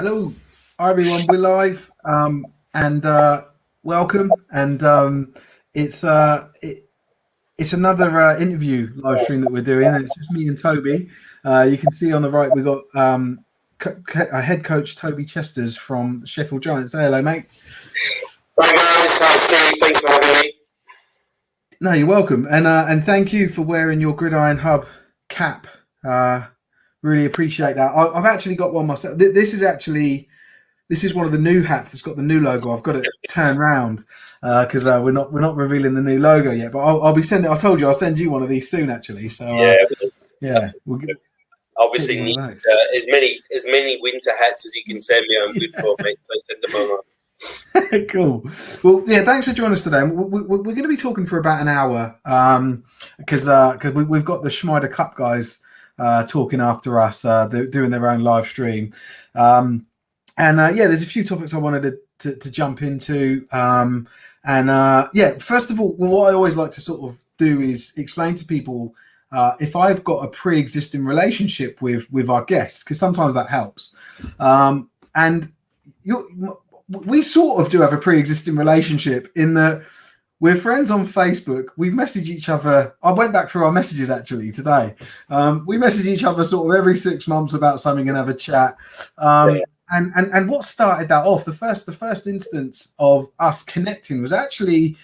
Hello, hi everyone. We're live, and welcome. And it's another interview live stream that we're doing. And it's just me and Toby. You can see on the right we've got head coach Toby Chesters from Sheffield Giants. Say hello, mate. Hi guys, hi Steve. Thanks for having me. No, you're welcome, and thank you for wearing your Gridiron Hub cap. Really appreciate that. I've actually got one myself. This is one of the new hats that's got the new logo. I've got it turned round because we're not revealing the new logo yet. But I'll be sending. I told you I'll send you one of these soon, actually. So we'll Obviously get you need one of those. as many winter hats as you can send me. I'm good for, mate. So send them over. Cool. Well, yeah. Thanks for joining us today. We're going to be talking for about an hour because we've got the Schmider Cup guys talking after us. They're doing their own live stream. There's a few topics I wanted to jump into. First of all, what I always like to sort of do is explain to people if I've got a pre-existing relationship with our guests, because sometimes that helps. We sort of do have a pre-existing relationship in that we're friends on Facebook. We've messaged each other. I went back through our messages actually today. We message each other sort of every 6 months about something and have a chat. And what started that off, the first instance of us connecting was actually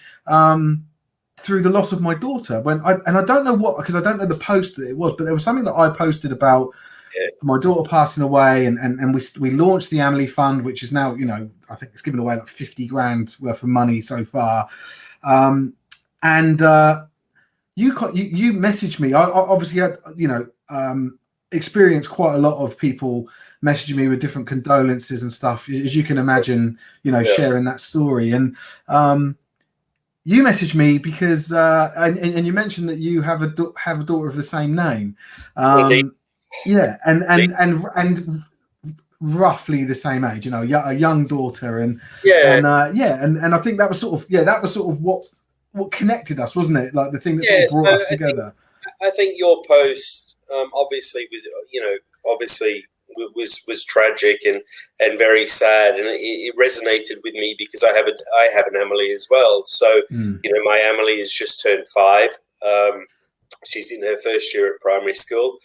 through the loss of my daughter. I don't know what, because I don't know the post that it was, but there was something that I posted about my daughter passing away, and we launched the Amelie Fund, which is now, I think it's given away like 50 grand worth of money so far. You messaged me. I obviously had, experienced quite a lot of people messaging me with different condolences and stuff, as you can imagine, sharing that story. And you messaged me because and you mentioned that you have a daughter of the same name. And roughly the same age, a young daughter, and I think that was sort of what connected us, wasn't it? Like the thing that sort of brought us together. I think your post obviously was tragic and very sad, and it resonated with me because I have an Emily as well. So my Emily has just turned 5. She's in her first year at primary school.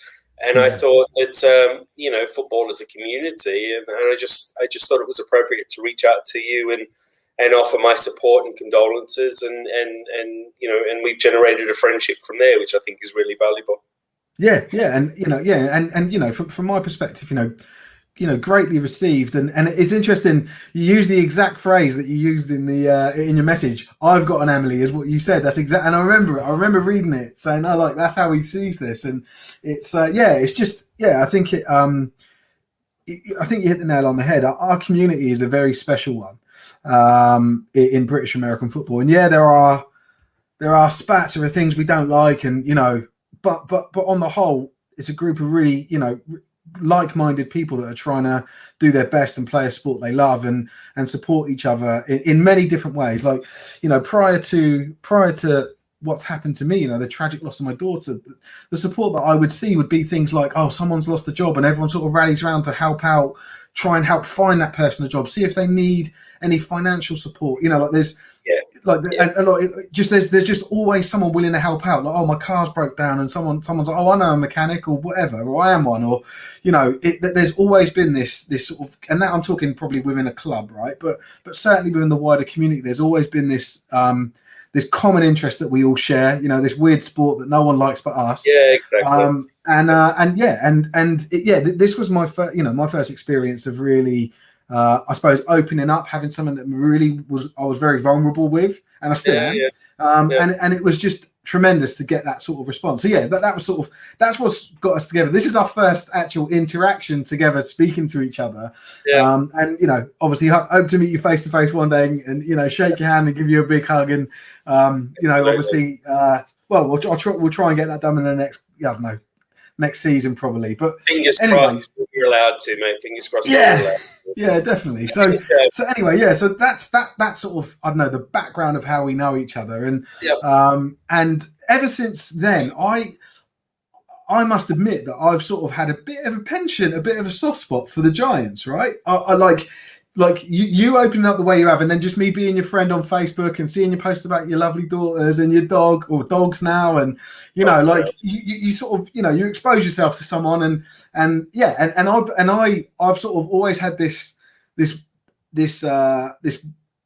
And I thought that football is a community, and I just thought it was appropriate to reach out to you and offer my support and condolences, and we've generated a friendship from there, which I think is really valuable. From my perspective, greatly received, and it's interesting. You use the exact phrase that you used in your message. I've got an Emily, is what you said. That's exact, and I remember it. I remember reading it, saying, "Oh, like that's how he sees this." And it's it's just I think it. I think you hit the nail on the head. Our community is a very special one in British American football, and there are spats, there are things we don't like, and but on the whole, it's a group of really like-minded people that are trying to do their best and play a sport they love and support each other in many different ways. Like, prior to what's happened to me, the tragic loss of my daughter, the support that I would see would be things like, oh, someone's lost a job, and everyone sort of rallies around to help out, try and help find that person a job, see if they need any financial support. There's there's just always someone willing to help out. Like, oh, my car's broke down, and someone's like, oh, I know a mechanic or whatever, or I am one, or there's always been this sort of, and that I'm talking probably within a club, right? But certainly within the wider community, there's always been this this common interest that we all share. This weird sport that no one likes but us. Yeah, exactly. This was my first, my first experience of really. I suppose opening up, having something that really I was very vulnerable with, and I still am. And it was just tremendous to get that sort of response. So that was sort of, that's what's got us together. This is our first actual interaction together, speaking to each other. Obviously hope to meet you face to face one day, and shake your hand and give you a big hug, and obviously we'll try and get that done in the next, next season probably. But fingers crossed you're allowed to, mate. Fingers crossed. Yeah, definitely. So so that's sort of, I don't know, the background of how we know each other, and ever since then, I I must admit that I've sort of had a bit of a penchant, a bit of a soft spot for the Giants, right? I like you opening up the way you have, and then just me being your friend on Facebook and seeing you post about your lovely daughters and your dog or dogs now, and you know, like you sort of, you know, you expose yourself to someone, and I've sort of always had this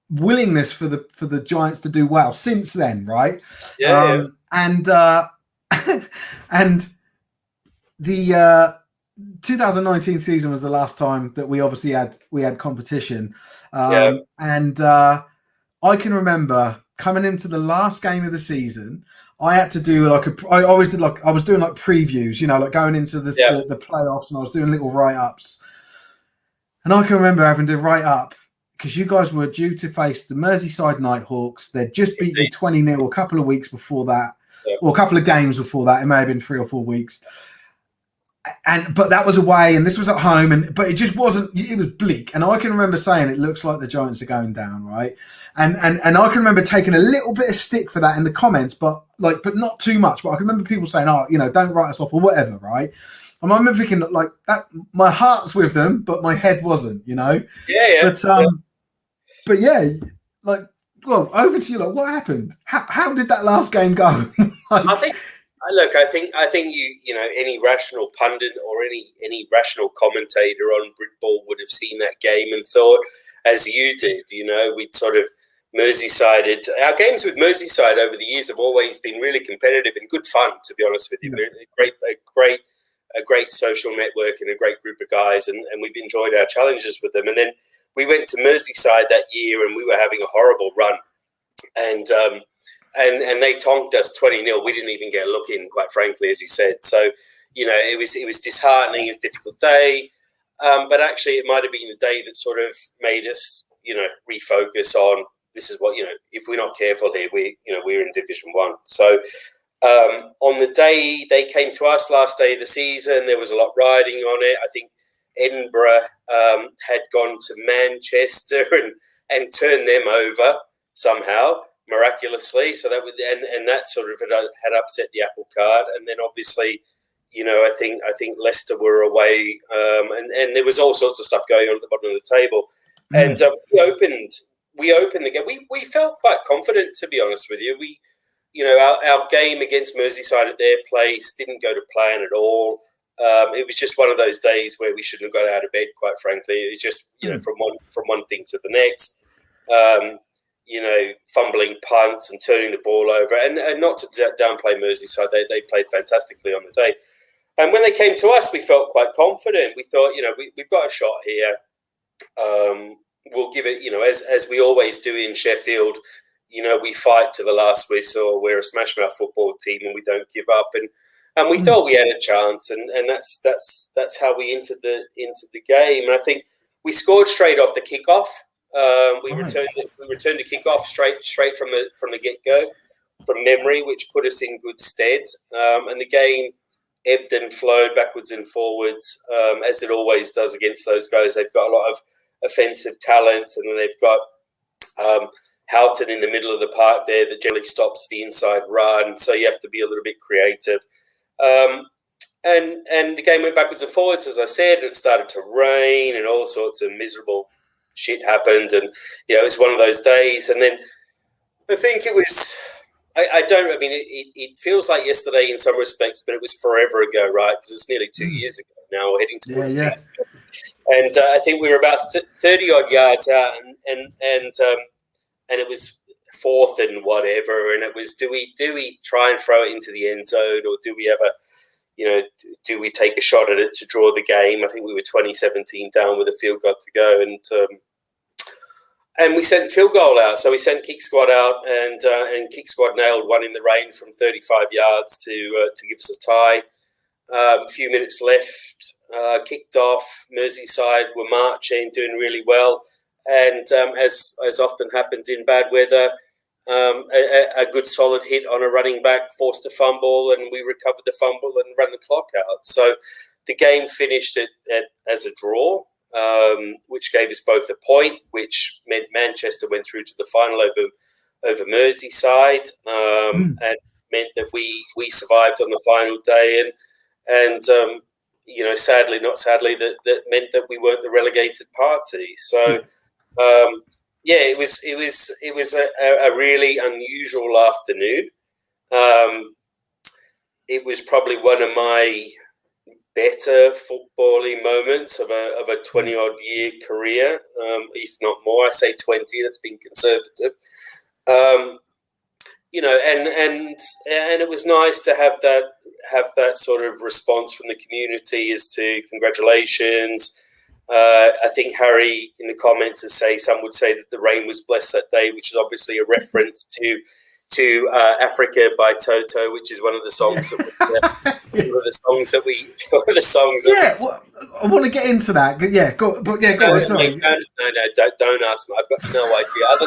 willingness for the Giants to do well since then, right? And and the 2019 season was the last time that we obviously had competition, and I can remember coming into the last game of the season. I had to do I always did I was doing previews, you know, like going into the playoffs, and I was doing little write-ups. And I can remember having to write up, because you guys were due to face the Merseyside Nighthawks. They'd just beaten you 20-0 a couple of weeks before that, or a couple of games before that. It may have been 3 or 4 weeks. But that was away, and this was at home, but it just wasn't. It was bleak, and I can remember saying it looks like the Giants are going down, right? And I can remember taking a little bit of stick for that in the comments, but not too much. But I can remember people saying, "Oh, you know, don't write us off," or whatever, right? And I remember thinking like that. My heart's with them, but my head wasn't, you know. But yeah, like, well, over to you. Like, what happened? How did that last game go? I think you know, any rational pundit or any rational commentator on Britball would have seen that game and thought, as you did, you know, we'd sort of Merseysided. Our games with Merseyside over the years have always been really competitive and good fun, to be honest with you. A great social network and a great group of guys, and we've enjoyed our challenges with them. And then we went to Merseyside that year, and we were having a horrible run, and they tonked us 20-0. We didn't even get a look in, quite frankly, as you said. So, you know, it was disheartening. It was a difficult day, but actually, it might have been the day that sort of made us, you know, refocus on this is what, you know, if we're not careful here, we're in Division 1. So. On the day they came to us, last day of the season, there was a lot riding on it. I think Edinburgh had gone to Manchester and turned them over somehow, miraculously. So that and that sort of had upset the apple cart. And then obviously, you know, I think Leicester were away, and there was all sorts of stuff going on at the bottom of the table. And we opened the game. We felt quite confident, to be honest with you. You know, our game against Merseyside at their place didn't go to plan at all. It was just one of those days where we shouldn't have got out of bed, quite frankly. It was just, you know, from one thing to the next. You know, fumbling punts and turning the ball over. And not to downplay Merseyside, they played fantastically on the day. And when they came to us, we felt quite confident. We thought, you know, we've got a shot here. We'll give it, you know, as we always do in Sheffield. You know, we fight to the last whistle. We're a smash mouth football team, and we don't give up. And we thought we had a chance, and that's how we entered the game. And I think we scored straight off the kickoff. We returned the kickoff straight from the get go, from memory, which put us in good stead. And the game ebbed and flowed backwards and forwards, as it always does against those guys. They've got a lot of offensive talent, and then they've got Houghton in the middle of the park there that generally stops the inside run, so you have to be a little bit creative. And the game went backwards and forwards, as I said, and it started to rain, and all sorts of miserable shit happened, and you know, it was one of those days. And then I think it was, it feels like yesterday in some respects, but it was forever ago, right? Because it's nearly 2 years ago now. We're heading towards 2 years ago. And I think we were about 30 odd yards out, and it was fourth and whatever, and it was do we try and throw it into the end zone, or do we have do we take a shot at it to draw the game? I think we were 20-17 down with a field goal to go, and we sent field goal out. So we sent kick squad out, and kick squad nailed one in the rain from 35 yards to give us a tie. A few minutes left, kicked off. Merseyside were marching, doing really well. And as often happens in bad weather, a good solid hit on a running back forced a fumble, and we recovered the fumble and ran the clock out. So the game finished as a draw, which gave us both a point, which meant Manchester went through to the final over Merseyside, and meant that we survived on the final day. and sadly, not sadly, that meant that we weren't the relegated party. So. It was a really unusual afternoon. It was probably one of my better footballing moments of a 20-odd year career, if not more. I say 20. That's being conservative. And it was nice to have that sort of response from the community as to congratulations. I think Harry in the comments some would say that the rain was blessed that day, which is obviously a reference to Africa by Toto, which is one of the songs that we well, I want to get into that. Yeah, go on. Sorry. No, don't ask me. I've got no idea other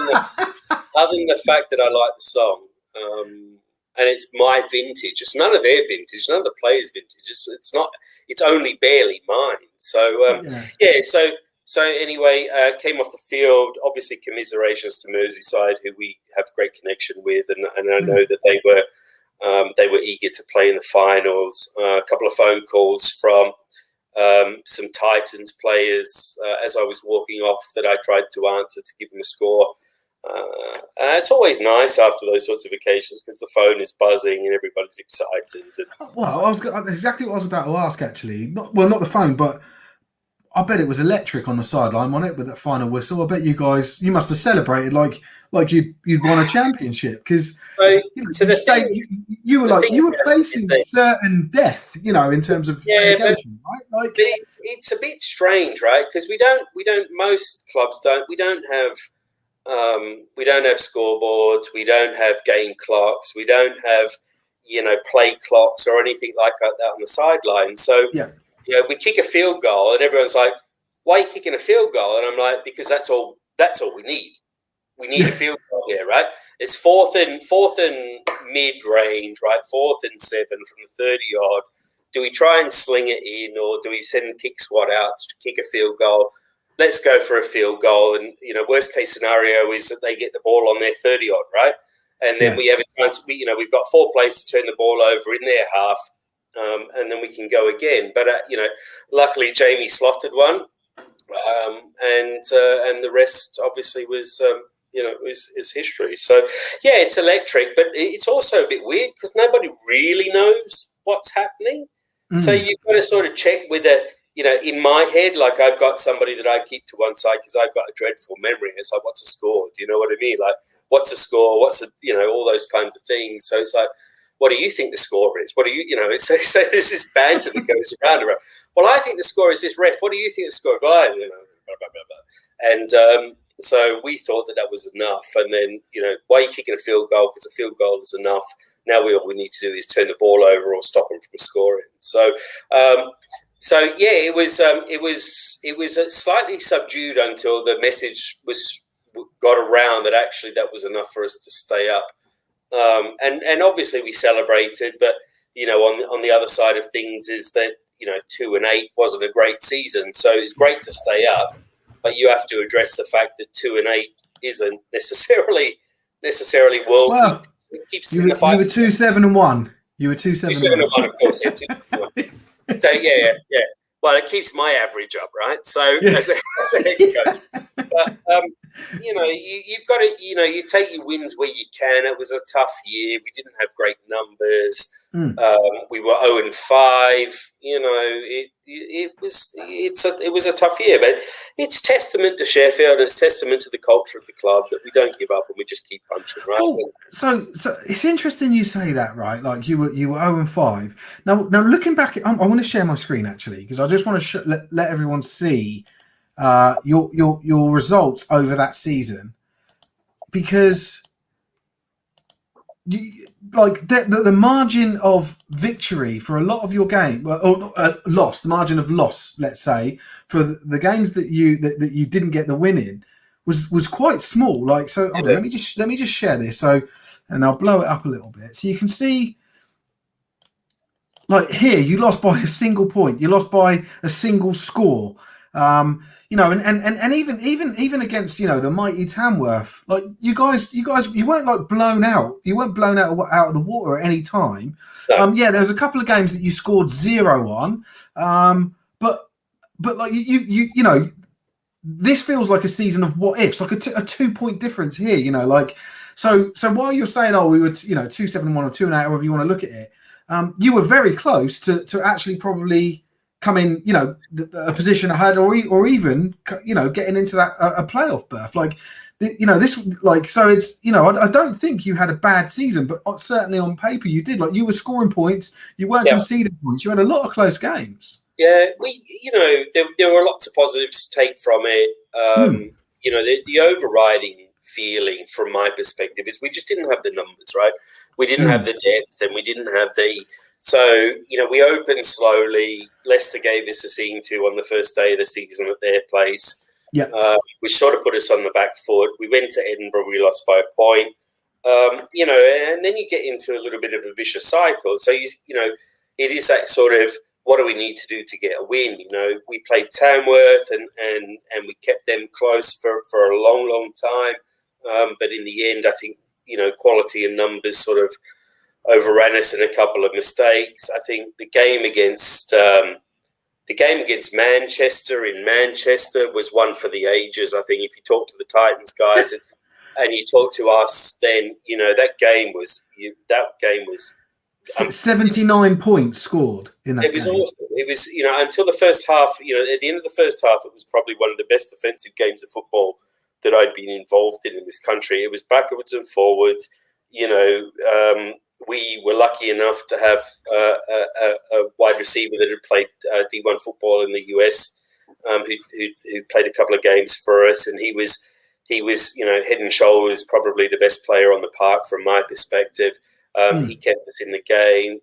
than the fact that I like the song. And it's my vintage. It's none of their vintage, none of the players' vintage. It's only barely mine. So So anyway, came off the field. Obviously, commiserations to Merseyside, who we have great connection with, and I know that they were eager to play in the finals. A couple of phone calls from some Titans players as I was walking off that I tried to answer to give them a score. It's always nice after those sorts of occasions because the phone is buzzing and everybody's excited. Well, exactly what I was about to ask, actually. Not the phone, but I bet it was electric on the sideline, wasn't it, with that final whistle? I bet you must have celebrated like you'd won a championship because you were facing certain death, in terms of relegation, right? But it's a bit strange, right? Because most clubs don't have scoreboards, we don't have game clocks, we don't have play clocks or anything like that on the sideline. So we kick a field goal and everyone's like, why are you kicking a field goal? And I'm like, because that's all we need. We need a field goal here, right? It's fourth and mid-range, right? 4th and 7 from the 30-yard. Do we try and sling it in or do we send kick squad out to kick a field goal? Let's go for a field goal. And, worst case scenario is that they get the ball on their 30-yard, right? And then we have a chance, we've got 4 plays to turn the ball over in their half. And then we can go again. But, luckily Jamie slotted one. And the rest obviously was, is history. So, it's electric, but it's also a bit weird because nobody really knows what's happening. So you've got to sort of check with in my head, like I've got somebody that I keep to one side because I've got a dreadful memory. It's like, what's a score? Do you know what I mean? Like, what's a score? All those kinds of things. So it's like, what do you think the score is? What do you, so there's this banter that goes around. Well, I think the score is this, ref. What do you think the score is? Well, blah, blah, blah, blah. And so we thought that was enough. And then, why are you kicking a field goal? Because a field goal is enough. Now all we need to do is turn the ball over or stop them from scoring. So, it was slightly subdued until the message got around that actually that was enough for us to stay up. And obviously we celebrated, but on the other side of things is that 2 and 8 wasn't a great season, so it's great to stay up, but you have to address the fact that 2 and 8 isn't necessarily world. Well, you were 2-7-1. You were 2-7-1, of course. So yeah. Well, it keeps my average up, right? So as a head coach, but you've got to, you take your wins where you can. It was a tough year. We didn't have great numbers. We were 0-5. It was a tough year, but it's testament to Sheffield and it's testament to the culture of the club that we don't give up and we just keep punching, right? Oh, so it's interesting you say that, right? Like you were 0-5. Now looking back, I want to share my screen actually because I just want to let everyone see your results over that season because the margin of victory for a lot of your game, loss, the margin of loss, let's say, for the games that you didn't get the win in, was quite small. Like so, let me just share this. So, and I'll blow it up a little bit so you can see. Like here, you lost by a single point. You lost by a single score. And even against the mighty Tamworth, like you guys, you weren't like blown out. You weren't blown out of the water at any time. No. Yeah, there was a couple of games that you scored 0 on, but like this feels like a season of what ifs, like a 2 point difference here. Like so while you're saying, oh, we were 2-7-1 or 2-8, however you want to look at it, you were very close to actually probably come in, a position ahead, or even, getting into that a playoff berth. Like, this, like, so it's, I don't think you had a bad season, but certainly on paper you did. Like, you were scoring points, you weren't conceding points, you had a lot of close games. Yeah, there were lots of positives to take from it. The overriding feeling from my perspective is we just didn't have the numbers, right? We didn't have the depth, and we didn't have the. So, we opened slowly. Leicester gave us a scene to on the first day of the season at their place. Yeah. Which sort of put us on the back foot. We went to Edinburgh, we lost by a point. And then you get into a little bit of a vicious cycle. So, it is that sort of, what do we need to do to get a win? We played Tamworth and we kept them close for a long, long time. But in the end, I think, quality and numbers sort of overran us in a couple of mistakes. I think the game against Manchester in Manchester was one for the ages. I think if you talk to the Titans guys and you talk to us, then that game was 79 points scored in that game. It was awesome. It was, until the first half, at the end of the first half, it was probably one of the best defensive games of football that I'd been involved in this country. It was backwards and forwards. We were lucky enough to have a wide receiver that had played D1 football in the US, who played a couple of games for us, and he was head and shoulders probably the best player on the park from my perspective. He kept us in the game.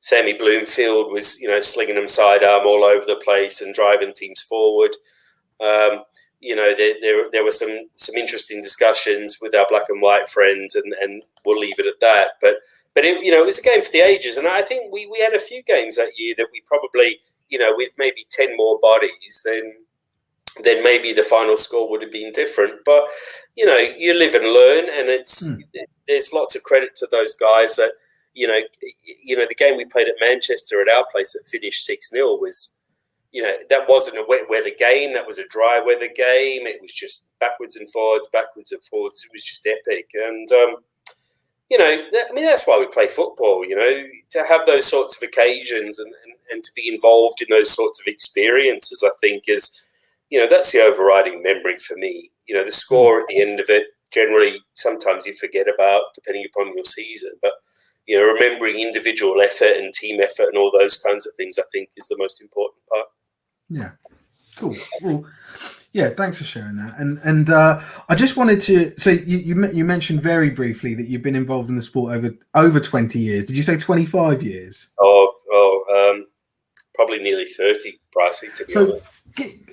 Sammy Bloomfield was slinging them sidearm all over the place and driving teams forward. There were some interesting discussions with our black and white friends, and we'll leave it at that. But it was a game for the ages, and I think we had a few games that year that we probably, with maybe 10 more bodies, then maybe the final score would have been different. But you live and learn, and there's lots of credit to those guys that the game we played at Manchester at our place that finished 6-0 was. That wasn't a wet weather game. That was a dry weather game. It was just backwards and forwards. It was just epic. And, that's why we play football, to have those sorts of occasions and to be involved in those sorts of experiences, I think is, that's the overriding memory for me. The score at the end of it, generally, sometimes you forget about, depending upon your season. But, remembering individual effort and team effort and all those kinds of things, I think, is the most important part. Yeah, cool. Well, yeah, thanks for sharing that. And I just wanted to. So you mentioned very briefly that you've been involved in the sport over 20 years. Did you say 25 years? Probably nearly 30, Pricey, to be honest.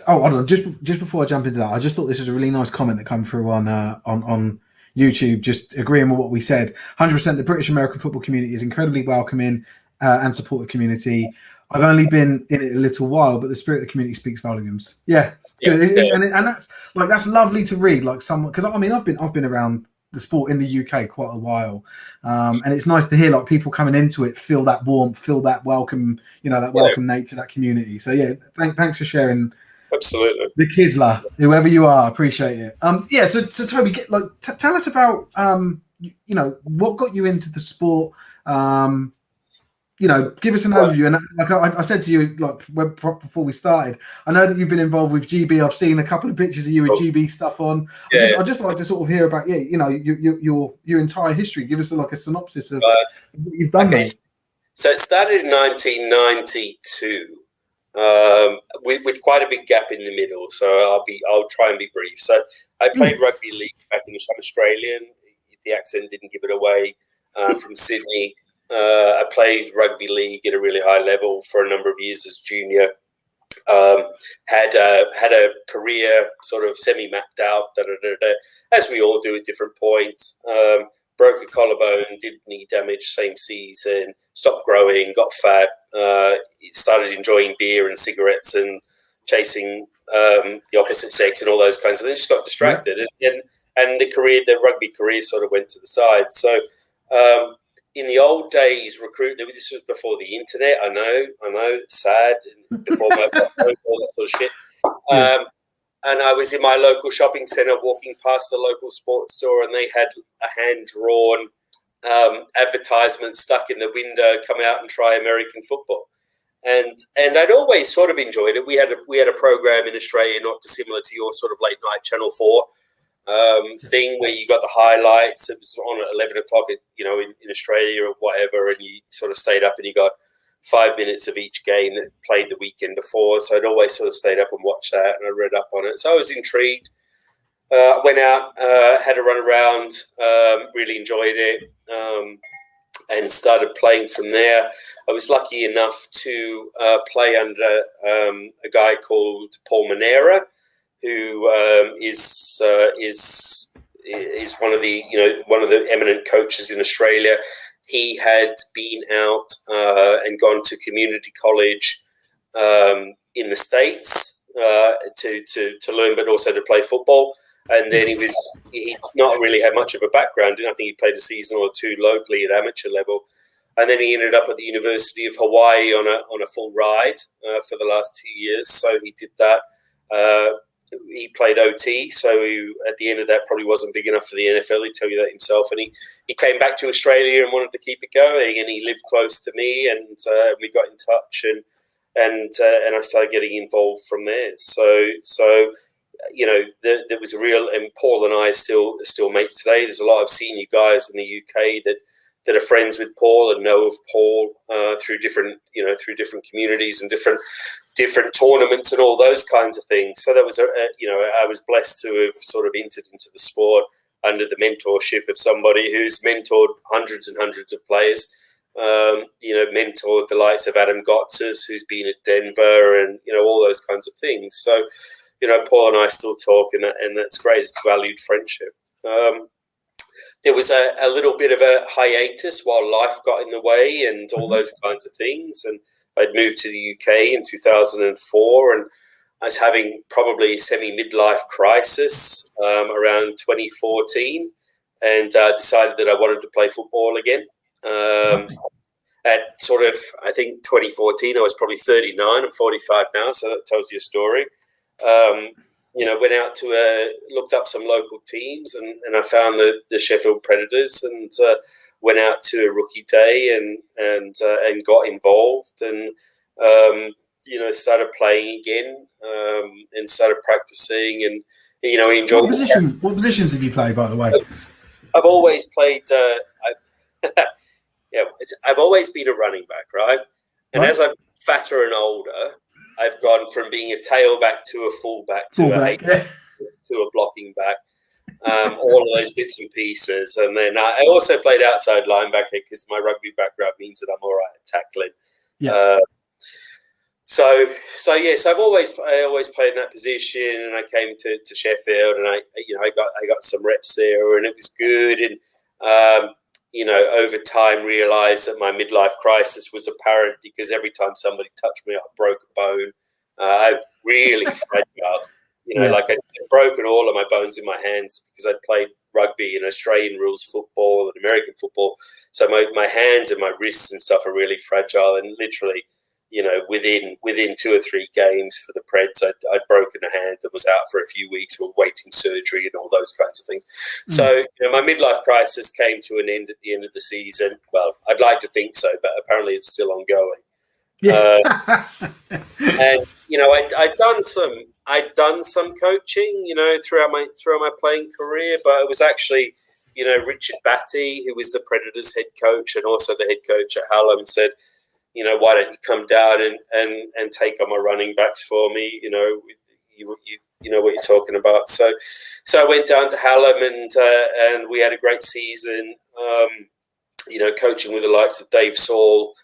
Hold on. Just before I jump into that, I just thought this was a really nice comment that came through on YouTube, just agreeing with what we said. 100%. The British American football community is incredibly welcoming and supportive community. I've only been in it a little while, but the spirit of the community speaks volumes. Yeah. And that's lovely to read. Like someone, because I've been around the sport in the UK quite a while, and it's nice to hear like people coming into it feel that warmth, feel that welcome, welcome nature, that community. So yeah, thanks for sharing. Absolutely. The Kisler, whoever you are, appreciate it. So Toby, tell us about what got you into the sport. Give us an overview. And like I said to you, before we started, I know that you've been involved with GB. I've seen a couple of pictures of you with GB stuff on. Yeah. I'd just like to sort of hear about your entire history. Give us a synopsis of what you've done. Okay. So it started in 1992, with quite a big gap in the middle. So I'll try and be brief. So I played rugby league back in Australian. The accent didn't give it away. From Sydney. I played rugby league at a really high level for a number of years as junior. Had a career sort of semi-mapped out, as we all do at different points. Broke a collarbone, did knee damage same season, stopped growing, got fat, started enjoying beer and cigarettes and chasing the opposite sex and all those kinds of things. Just got distracted, and the rugby career sort of went to the side. So in the old days, this was before the internet. I know, it's sad. Before my phone, all that sort of shit. And I was in my local shopping centre walking past the local sports store, and they had a hand-drawn advertisement stuck in the window, come out and try American football. And I'd always sort of enjoyed it. We had a program in Australia not dissimilar to your sort of late night Channel 4 thing where you got the highlights. It was on at 11 o'clock, in Australia or whatever, and you sort of stayed up and you got 5 minutes of each game that played the weekend before. So I'd always sort of stayed up and watched that, and I read up on it. So I was intrigued. Went out, had a run around, really enjoyed it, and started playing from there. I was lucky enough to play under a guy called Paul Manera, who is one of the eminent coaches in Australia. He had been out and gone to community college in the States to learn, but also to play football. And then he not really had much of a background. I think he played a season or two locally at amateur level. And then he ended up at the University of Hawaii on a full ride for the last 2 years. So he did that. He played OT, so at the end of that probably wasn't big enough for the NFL. He'd tell you that himself. And he came back to Australia and wanted to keep it going. And he lived close to me, and we got in touch, and I started getting involved from there. So there was a real, and Paul and I are still mates today. There's a lot of senior guys in the UK that are friends with Paul and know of Paul through different communities and different tournaments and all those kinds of things. So that was I was blessed to have sort of entered into the sport under the mentorship of somebody who's mentored hundreds and hundreds of players. Mentored the likes of Adam Gotts's, who's been at Denver, and all those kinds of things. So Paul and I still talk, and that's great. It's valued friendship. There was a little bit of a hiatus while life got in the way and all those kinds of things. And I'd moved to the UK in 2004, and I was having probably semi-midlife crisis around 2014, and decided that I wanted to play football again. At sort of, I think 2014, I was probably 39. I'm 45 now, so that tells you a story. Went out looked up some local teams, and I found the Sheffield Predators, and went out to a rookie day and got involved, and started playing again, and started practicing, and enjoyed. What positions have you played, by the way? I've always played. I've always been a running back, right? And as I've fatter and older, I've gone from being a tailback to a fullback to a blocking back, all of those bits and pieces. And then I also played outside linebacker because my rugby background means that I'm all right at tackling. Yeah. So I've always played in that position, and I came to Sheffield, and I got some reps there, and it was good. And over time realised that my midlife crisis was apparent because every time somebody touched me, I broke a bone. I really fragile. Like I'd broken all of my bones in my hands because I'd played rugby and Australian rules football and American football. So my hands and my wrists and stuff are really fragile, and literally, within 2 or 3 games for the Preds, I'd broken a hand that was out for a few weeks, or waiting surgery and all those kinds of things. So my midlife crisis came to an end at the end of the season. Well, I'd like to think so, but apparently it's still ongoing. Yeah. And I'd done some coaching, throughout my playing career, but it was actually, Richard Batty, who was the Predators head coach and also the head coach at Hallam, said, why don't you come down and take on my running backs for me? You know what you're talking about. So I went down to Hallam, and we had a great season. Coaching with the likes of Dave Saul,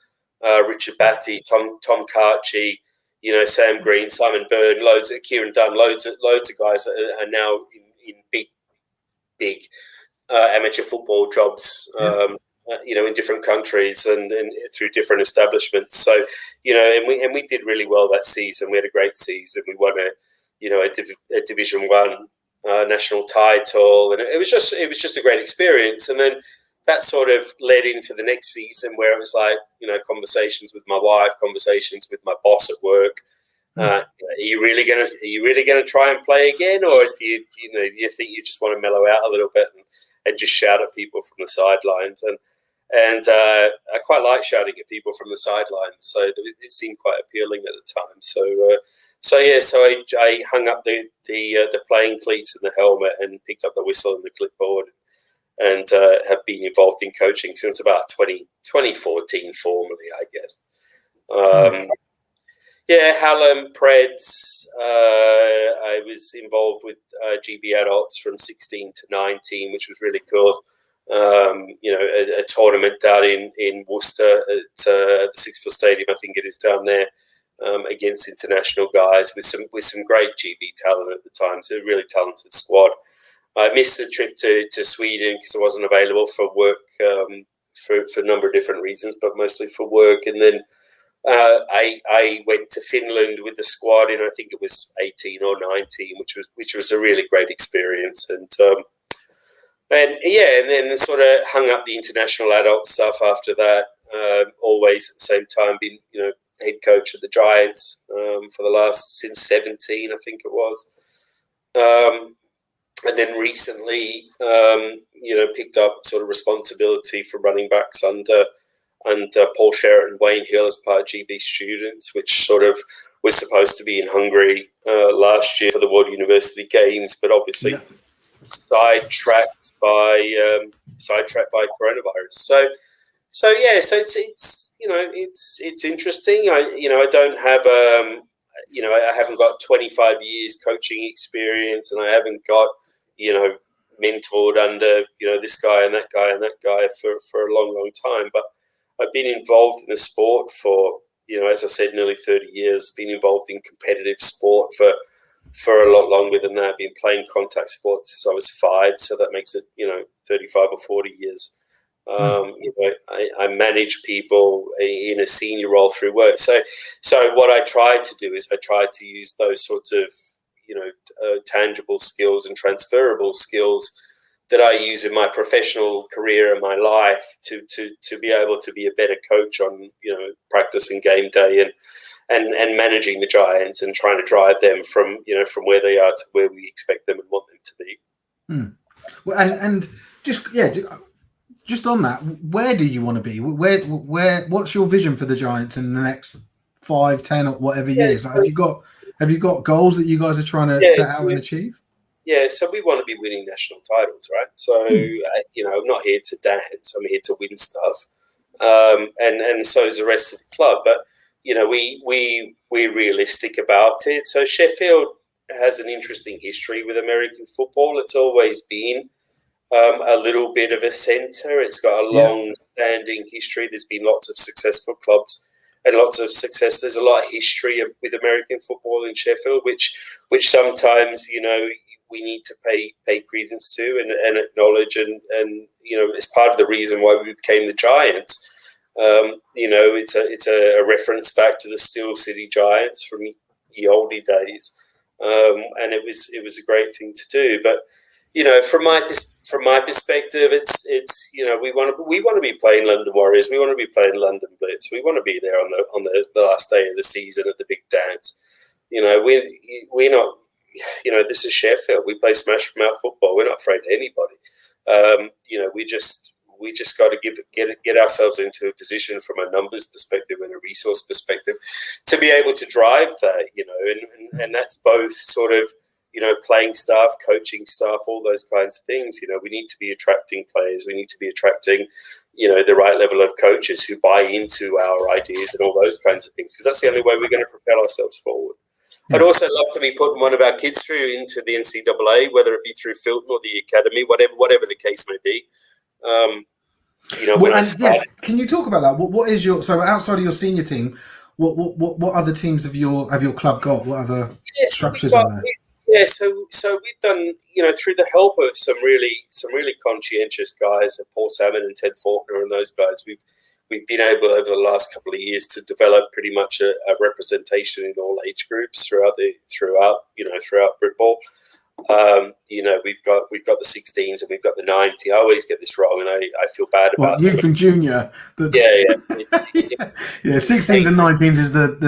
Richard Batty, Tom Carchi, Sam Green, Simon Byrne, Kieran Dunn, loads of guys that are now in big amateur football jobs. In different countries and through different establishments. So and we did really well that season. We had a great season. We won a Division 1 national title, and it was just a great experience. And then that sort of led into the next season, where it was like, conversations with my wife, conversations with my boss at work. Are you really gonna try and play again, or do you think you just want to mellow out a little bit and just shout at people from the sidelines? And I quite like shouting at people from the sidelines, so it seemed quite appealing at the time. So I hung up the playing cleats and the helmet and picked up the whistle and the clipboard, and have been involved in coaching since about 2014 formally, I guess. Hallam Preds. I was involved with GB Adults from 16 to 19, which was really cool. A tournament down in Worcester at the Sixfield Stadium, I think it is down there, against international guys with some great GB talent at the time. So a really talented squad. I missed the trip to Sweden because I wasn't available for work for a number of different reasons, but mostly for work. And then I went to Finland with the squad in, I think it was 18 or 19, which was a really great experience. And then sort of hung up the international adult stuff after that. Always at the same time been head coach of the Giants since 17, I think it was. And then recently, picked up sort of responsibility for running backs under Paul Sheraton, Wayne Hill as part of GB Students, which sort of was supposed to be in Hungary last year for the World University Games, but obviously sidetracked by coronavirus. So it's interesting. I don't have I haven't got 25 years coaching experience, and I haven't got mentored under this guy and that guy and that guy for a long time. But I've been involved in the sport for as I said, nearly 30 years. Been involved in competitive sport for a lot longer than that. I've been playing contact sports since I was 5, so that makes it 35 or 40 years. I manage people in a senior role through work. So what I try to do is I try to use those sorts of tangible skills and transferable skills that I use in my professional career and my life to be able to be a better coach on practice and game day and managing the Giants and trying to drive them from where they are to where we expect them and want them to be. Well, and just on that, where do you want to be? What's your vision for the Giants in the next 5, 10, or whatever years? Like, have you got goals that you guys are trying to set out and achieve? Yeah, so we want to be winning national titles, right? So I'm not here to dance. I'm here to win stuff, and so is the rest of the club. But we're realistic about it. So Sheffield has an interesting history with American football. It's always been a little bit of a centre. It's got a long-standing history. There's been lots of successful clubs and lots of success. There's a lot of history with American football in Sheffield, which sometimes we need to pay credence to and acknowledge, and it's part of the reason why we became the Giants. It's a reference back to the Steel City Giants from the oldie days, and it was a great thing to do. But from my perspective, it's we want to be playing London Warriors. We want to be playing London Blitz. We want to be there on the last day of the season at the big dance. We're not. This is Sheffield. We play smash mouth football. We're not afraid of anybody. We just got to get ourselves into a position from a numbers perspective and a resource perspective to be able to drive that. And that's both sort of playing staff, coaching staff, all those kinds of things. We need to be attracting players. We need to be attracting the right level of coaches who buy into our ideas and all those kinds of things, because that's the only way we're going to propel ourselves forward. I'd also love to be putting one of our kids through into the NCAA, whether it be through Filton or the academy, whatever the case may be. Can you talk about that? What is so outside of your senior team? What other teams have your club got? What other structures are there? Yeah, so we've done through the help of some really conscientious guys, Paul Salmon and Ted Faulkner and those guys. we've been able over the last couple of years to develop pretty much a representation in all age groups throughout Britball. We've got the 16s and we've got the 90. I always get this wrong, and I feel bad about youth it. and junior. Yeah. 16s and 19s is the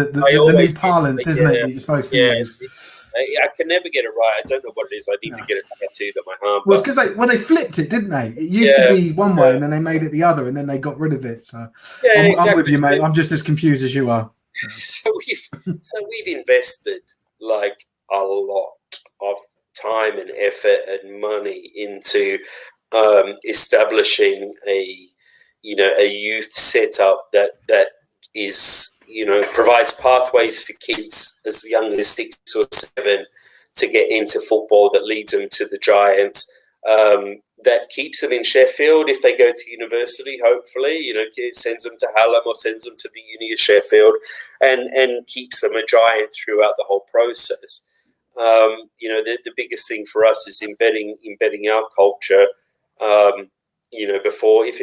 new parlance, isn't it? That you're supposed to use. I can never get it right. I don't know what it is. I need to get it tattooed on my arm. Well, it's because they flipped it, didn't they? It used to be one way, and then they made it the other, and then they got rid of it. So I'm with you, mate. I'm just as confused as you are. So we've invested like a lot of time and effort and money into establishing a youth setup that is provides pathways for kids as young as 6 or 7 to get into football, that leads them to the Giants, that keeps them in Sheffield if they go to university. Hopefully, it sends them to Hallam or sends them to the Uni of Sheffield, and keeps them a Giant throughout the whole process. The biggest thing for us is embedding our culture. Before if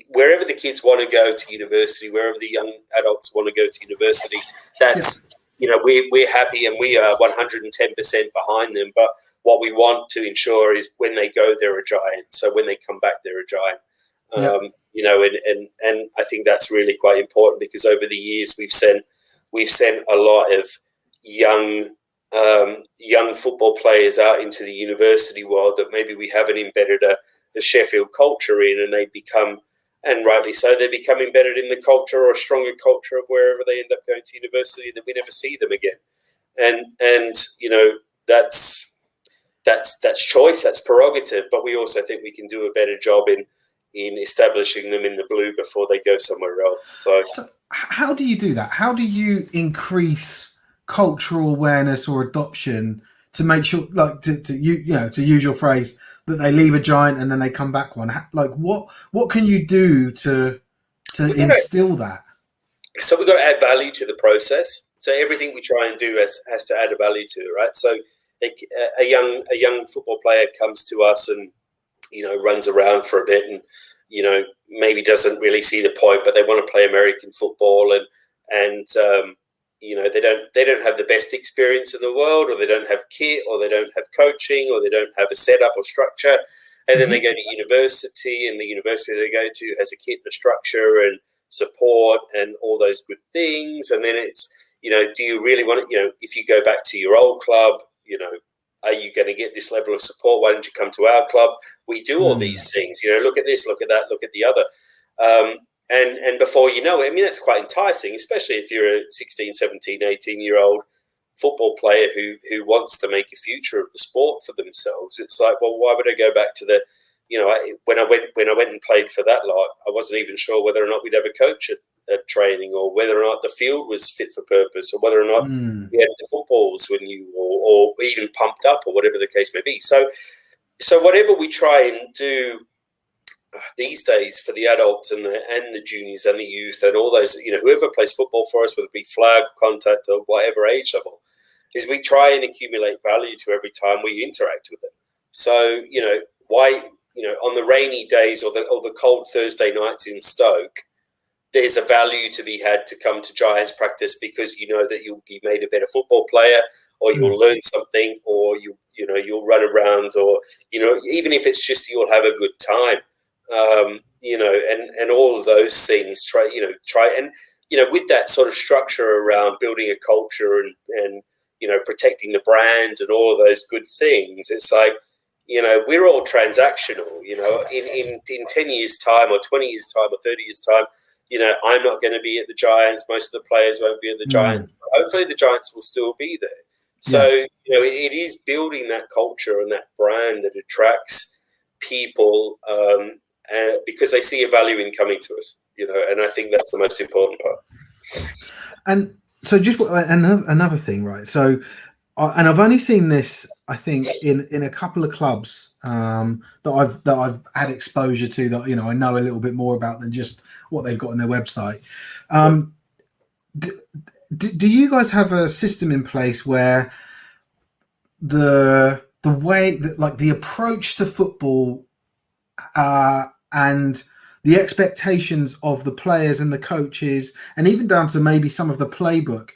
wherever the kids want to go to university, wherever the young adults want to go to university, that's we're happy and we are 110% behind them. But what we want to ensure is when they go, they're a Giant. So when they come back, they're a Giant. And I think that's really quite important, because over the years we've sent a lot of young football players out into the university world that maybe we haven't embedded a Sheffield culture in, and they become, and rightly so, they become embedded in the culture or a stronger culture of wherever they end up going to university, that we never see them again. And that's choice, that's prerogative, but we also think we can do a better job in establishing them in the blue before they go somewhere else. So how do you do that? How do you increase cultural awareness or adoption to make sure, like, to use your phrase, that they leave a Giant and then they come back one? Like, what can you do to instill that? So we've got to add value to the process. So everything we try and do has to add a value to it, right? So a young football player comes to us and runs around for a bit and maybe doesn't really see the point, but they want to play American football, and they don't have the best experience in the world, or they don't have kit, or they don't have coaching, or they don't have a setup or structure. And then they go to university, and the university they go to has a kit and a structure and support and all those good things. And then it's, do you really want to, if you go back to your old club, are you going to get this level of support? Why don't you come to our club? We do all these things, look at this, look at that, look at the other. And before you know it, I mean, that's quite enticing, especially if you're a 16, 17, 18-year-old football player who wants to make a future of the sport for themselves. It's like, well, why would I go back to the, when I went and played for that lot, I wasn't even sure whether or not we'd have a coach at training, or whether or not the field was fit for purpose, or whether or not we had the footballs were new, or even pumped up, or whatever the case may be. So whatever we try and do these days for the adults and the juniors and the youth and all those, whoever plays football for us, whether it be flag, contact, or whatever age level, is we try and accumulate value to every time we interact with them. So, why, on the rainy days or the cold Thursday nights in Stoke, there's a value to be had to come to Giants practice, because you know that you'll be made a better football player, or you'll learn something, or you'll run around, or even if it's just you'll have a good time, and all of those things. Try and with that sort of structure around building a culture and protecting the brand and all of those good things. It's like, we're all transactional. In 10 years' time, or 20 years' time, or 30 years' time, I'm not going to be at the Giants. Most of the players won't be at the Giants. Hopefully the Giants will still be there. So, it is building that culture and that brand that attracts people, because they see a value in coming to us, and I think that's the most important part. And so just another thing, right? So, and I've only seen this, I think, in a couple of clubs that I've had exposure to, that I know a little bit more about than just what they've got on their website. Do you guys have a system in place where the way that, like, the approach to football and the expectations of the players and the coaches, and even down to maybe some of the playbook,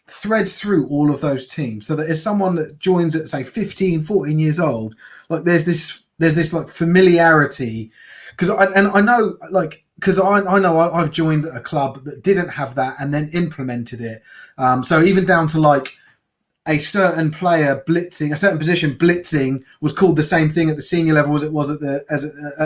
threads through all of those teams. So that as someone that joins at, say, 15, 14 years old, like there's this like familiarity. Because I know, like, because I know I've joined a club that didn't have that and then implemented it. So even down to like a certain player blitzing, a certain position blitzing was called the same thing at the senior level as it was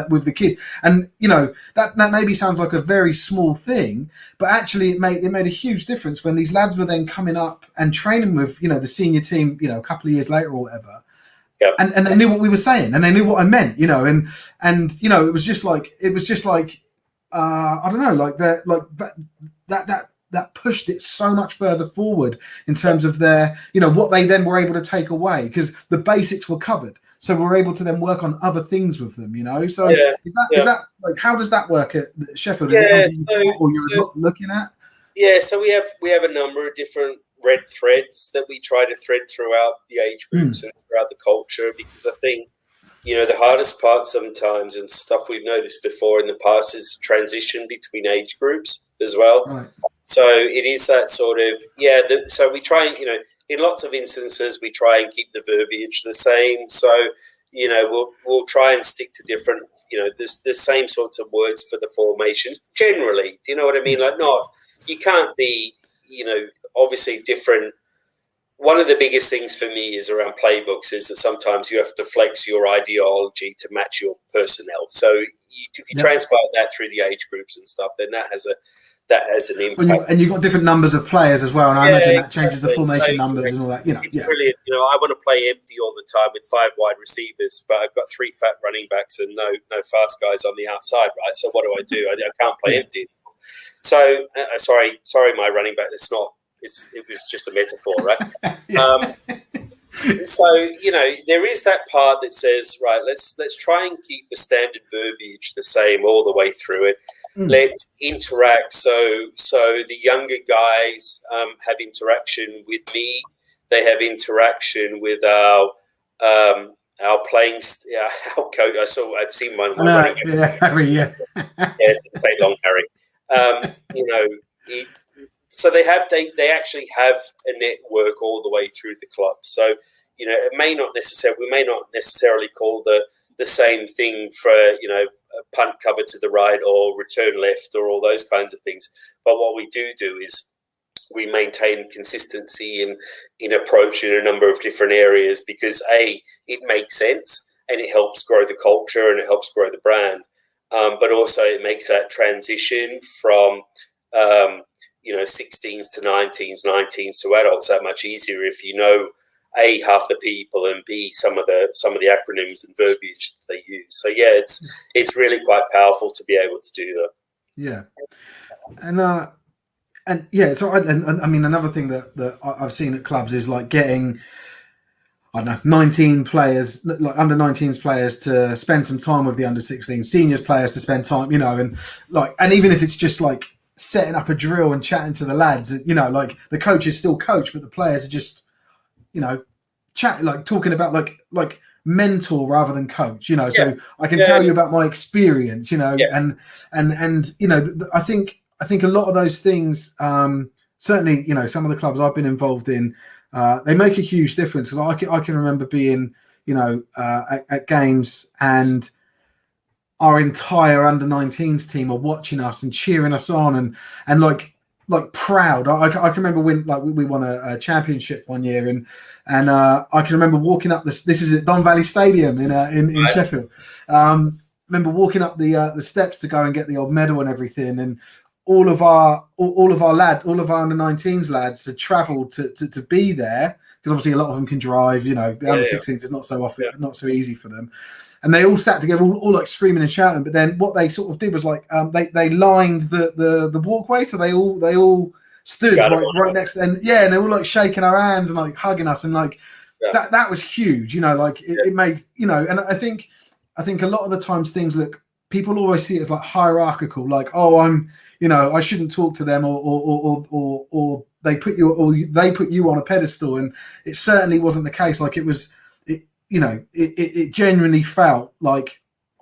with the kid. And you know that maybe sounds like a very small thing, but actually it made a huge difference when these lads were then coming up and training with the senior team a couple of years later or whatever. Yep. And they knew what we were saying and they knew what I meant, and it was just like I don't know, like that pushed it so much further forward in terms of their, what they then were able to take away, because the basics were covered. So we're able to then work on other things with them, So is that like, how does that work at Sheffield? Is it something you're looking at? Yeah, so we have a number of different red threads that we try to thread throughout the age groups and throughout the culture, because I think, the hardest part sometimes, and stuff we've noticed before in the past, is transition between age groups as well. Right. So it is that sort of, so we try and, in lots of instances, we try and keep the verbiage the same. So, we'll try and stick to different, the same sorts of words for the formations generally. Do you know what I mean? Like, you can't be, obviously different. One of the biggest things for me is around playbooks is that sometimes you have to flex your ideology to match your personnel. So if you transplant that through the age groups and stuff, then that has an impact. And you've got different numbers of players as well, and I imagine that changes the formation numbers and all that. It's brilliant. I want to play empty all the time with 5 wide receivers, but I've got 3 fat running backs and no fast guys on the outside, right? So what do? I can't play empty. So sorry, my running back. It was just a metaphor, right? So there is that part that says, right, let's try and keep the standard verbiage the same all the way through it. Let's interact. So the younger guys have interaction with me. They have interaction with our playing our coach. I've seen one. Harry. Yeah, it take long, Harry. So they actually have a network all the way through the club. So it may not necessarily call the same thing for a punt cover to the right or return left or all those kinds of things. But what we do is we maintain consistency in approach in a number of different areas, because it makes sense and it helps grow the culture and it helps grow the brand. But also it makes that transition from 16s to 19s to adults that much easier if A, half the people, and B, some of the acronyms and verbiage that they use. So it's really quite powerful to be able to do that. Yeah, So I mean, another thing that I've seen at clubs is like getting, I don't know, 19 players, like under 19s players, to spend some time with the under 16 seniors players to spend time, and even if it's just like setting up a drill and chatting to the lads, like the coach is still coach, but the players are just, chat, like talking about like mentor rather than coach, so I can tell you about my experience, and I think a lot of those things, certainly, some of the clubs I've been involved in, they make a huge difference. I can remember being, at games, and our entire under 19s team are watching us and cheering us on and like proud. I can remember when we won a championship one year, and I can remember walking up this is at Don Valley Stadium in Sheffield. Remember walking up the steps to go and get the old medal and everything, and all of our under 19s lads had travelled to be there, because obviously a lot of them can drive. The under 16s is not so easy for them. And they all sat together, all like screaming and shouting. But then what they sort of did was like they lined the walkway, so they all stood right next to them. And they were like shaking our hands and like hugging us, and like that was huge. It made and I think a lot of the times people always see it as like hierarchical, like, oh, I'm I shouldn't talk to them, or they put you on a pedestal, and it certainly wasn't the case. Like it genuinely felt like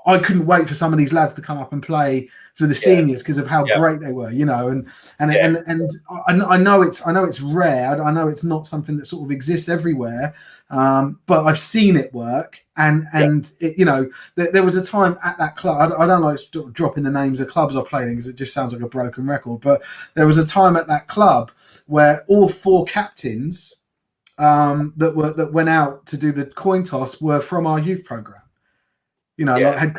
I couldn't wait for some of these lads to come up and play for the seniors because of how great they were, you know. And I know it's rare. I know it's not something that sort of exists everywhere, but I've seen it work. And it, you know, there was a time at that club. I don't like dropping the names of clubs I played in because it just sounds like a broken record. But there was a time at that club where all 4 captains that went out to do the coin toss were from our youth program. You know, like had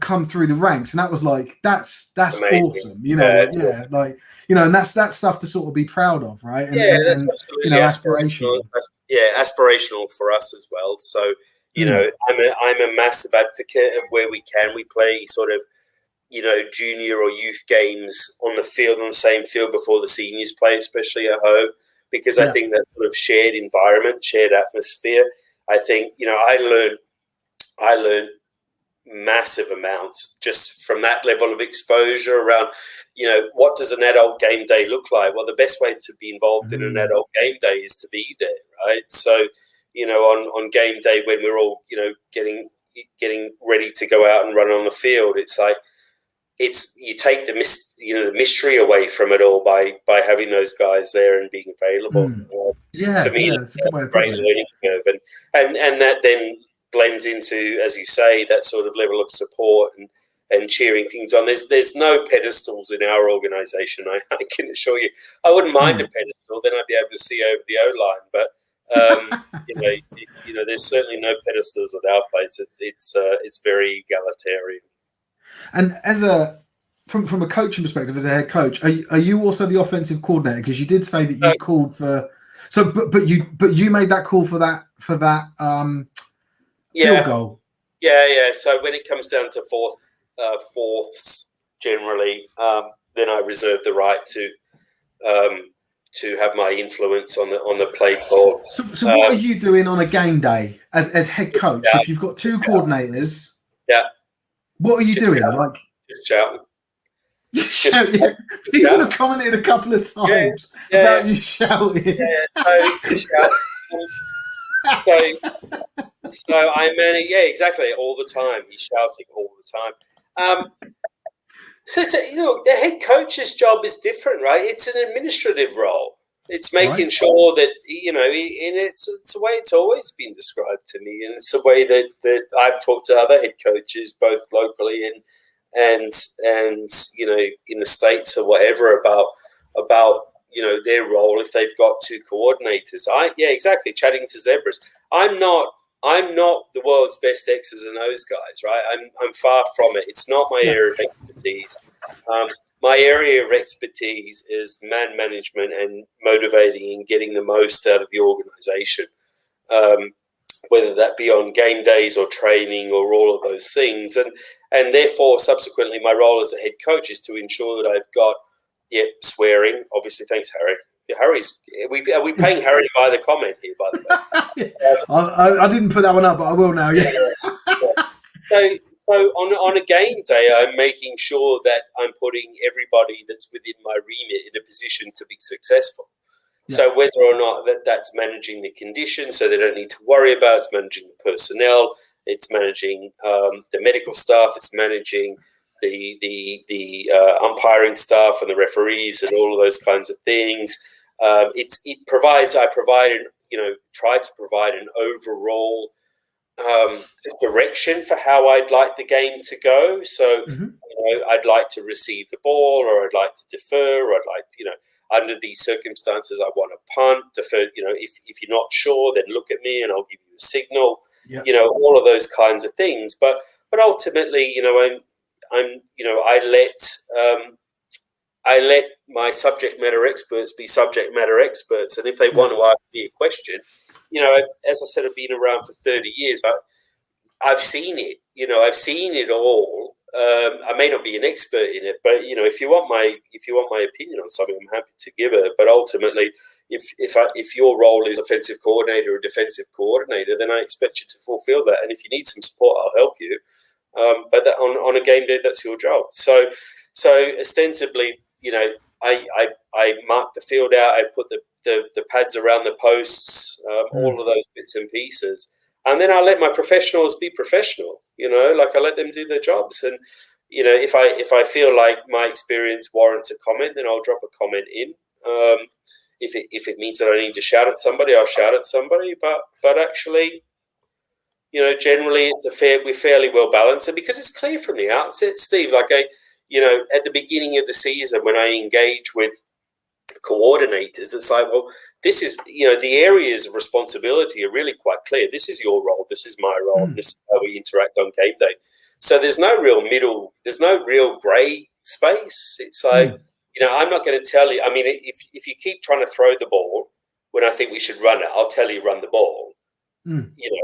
come through the ranks, and that was like that's awesome. You know, awesome. Like, you know, and that's stuff to sort of be proud of, right? And, that's absolutely, you know, aspirational. Aspirational for us as well. So, you know, I'm a massive advocate of where we can. We play sort of, you know, junior or youth games on the field, on the same field before the seniors play, especially at home, because I think that sort of shared environment, shared atmosphere. I think, you know, I learned massive amounts just from that level of exposure around, you know, what does an adult game day look like? Well, the best way to be involved in an adult game day is to be there, right? So, you know, on game day when we're all, you know, getting ready to go out and run on the field, it's like you take the mystery away from it all by having those guys there and being available. For me, that's a good way of great learning curve, and that then blends into, as you say, that sort of level of support and cheering things on. There's no pedestals in our organisation. I can assure you. I wouldn't mind a pedestal, then I'd be able to see over the O-line. But you know, there's certainly no pedestals at our place. It's very egalitarian. And from a coaching perspective, as a head coach, are you also the offensive coordinator? Because you did say that you called for. So, but you made that call for that field goal. Yeah. So when it comes down to fourths, generally, then I reserve the right to have my influence on the play call. So what are you doing on a game day as head coach? If you've got 2 coordinators, what are you doing? Like just shouting. Shouting. People have commented a couple of times about you shouting. So I manage, exactly, all the time. He's shouting all the time. So you know, the head coach's job is different, right? It's an administrative role. It's making sure that, you know, and it's the way it's always been described to me, and it's the way that I've talked to other head coaches, both locally and you know, in the States or whatever, about you know, their role if they've got 2 coordinators. Exactly, chatting to zebras. I'm not the world's best X's and O's guys, right? I'm far from it. It's not my area of expertise. My area of expertise is man management and motivating and getting the most out of the organization, whether that be on game days or training or all of those things. And therefore, subsequently, my role as a head coach is to ensure that I've got, swearing. Obviously, thanks, Harry. Are we paying Harry to buy the comment here, by the way? I didn't put that one up, but I will now. So on a game day, I'm making sure that I'm putting everybody that's within my remit in a position to be successful. So whether or not that's managing the conditions, so they don't need to worry about, it's managing the personnel, it's managing the medical staff, it's managing the umpiring staff and the referees and all of those kinds of things. I try to provide an overall direction for how I'd like the game to go. So, you know, I'd like to receive the ball, or I'd like to defer, or I'd like to, you know, under these circumstances, I want to punt, defer. You know, if you're not sure, then look at me and I'll give you a signal. You know, all of those kinds of things. But ultimately, you know, I let my subject matter experts be subject matter experts, and if they want to ask me a question, you know, as I said, I've been around for 30 years. I've seen it. You know, I've seen it all. I may not be an expert in it, but you know, if you want my opinion on something, I'm happy to give it. But ultimately, if your role is offensive coordinator or defensive coordinator, then I expect you to fulfill that. And if you need some support, I'll help you. But on a game day, that's your job. So ostensibly, you know, I mark the field out. I put the pads around the posts, all of those bits and pieces, and then I let my professionals be professional. Like I let them do their jobs. And if I feel like my experience warrants a comment, then I'll drop a comment in. If it means that I need to shout at somebody, I'll shout at somebody. But actually, generally we're fairly well balanced, and because it's clear from the outset, Steve. Like at the beginning of the season when I engage with coordinators, it's like, well, this is the areas of responsibility are really quite clear. This is your role. This is my role. This is how we interact on game day. So there's no real middle. There's no real grey space. It's like I'm not going to tell you. I mean, if you keep trying to throw the ball when I think we should run it, I'll tell you run the ball.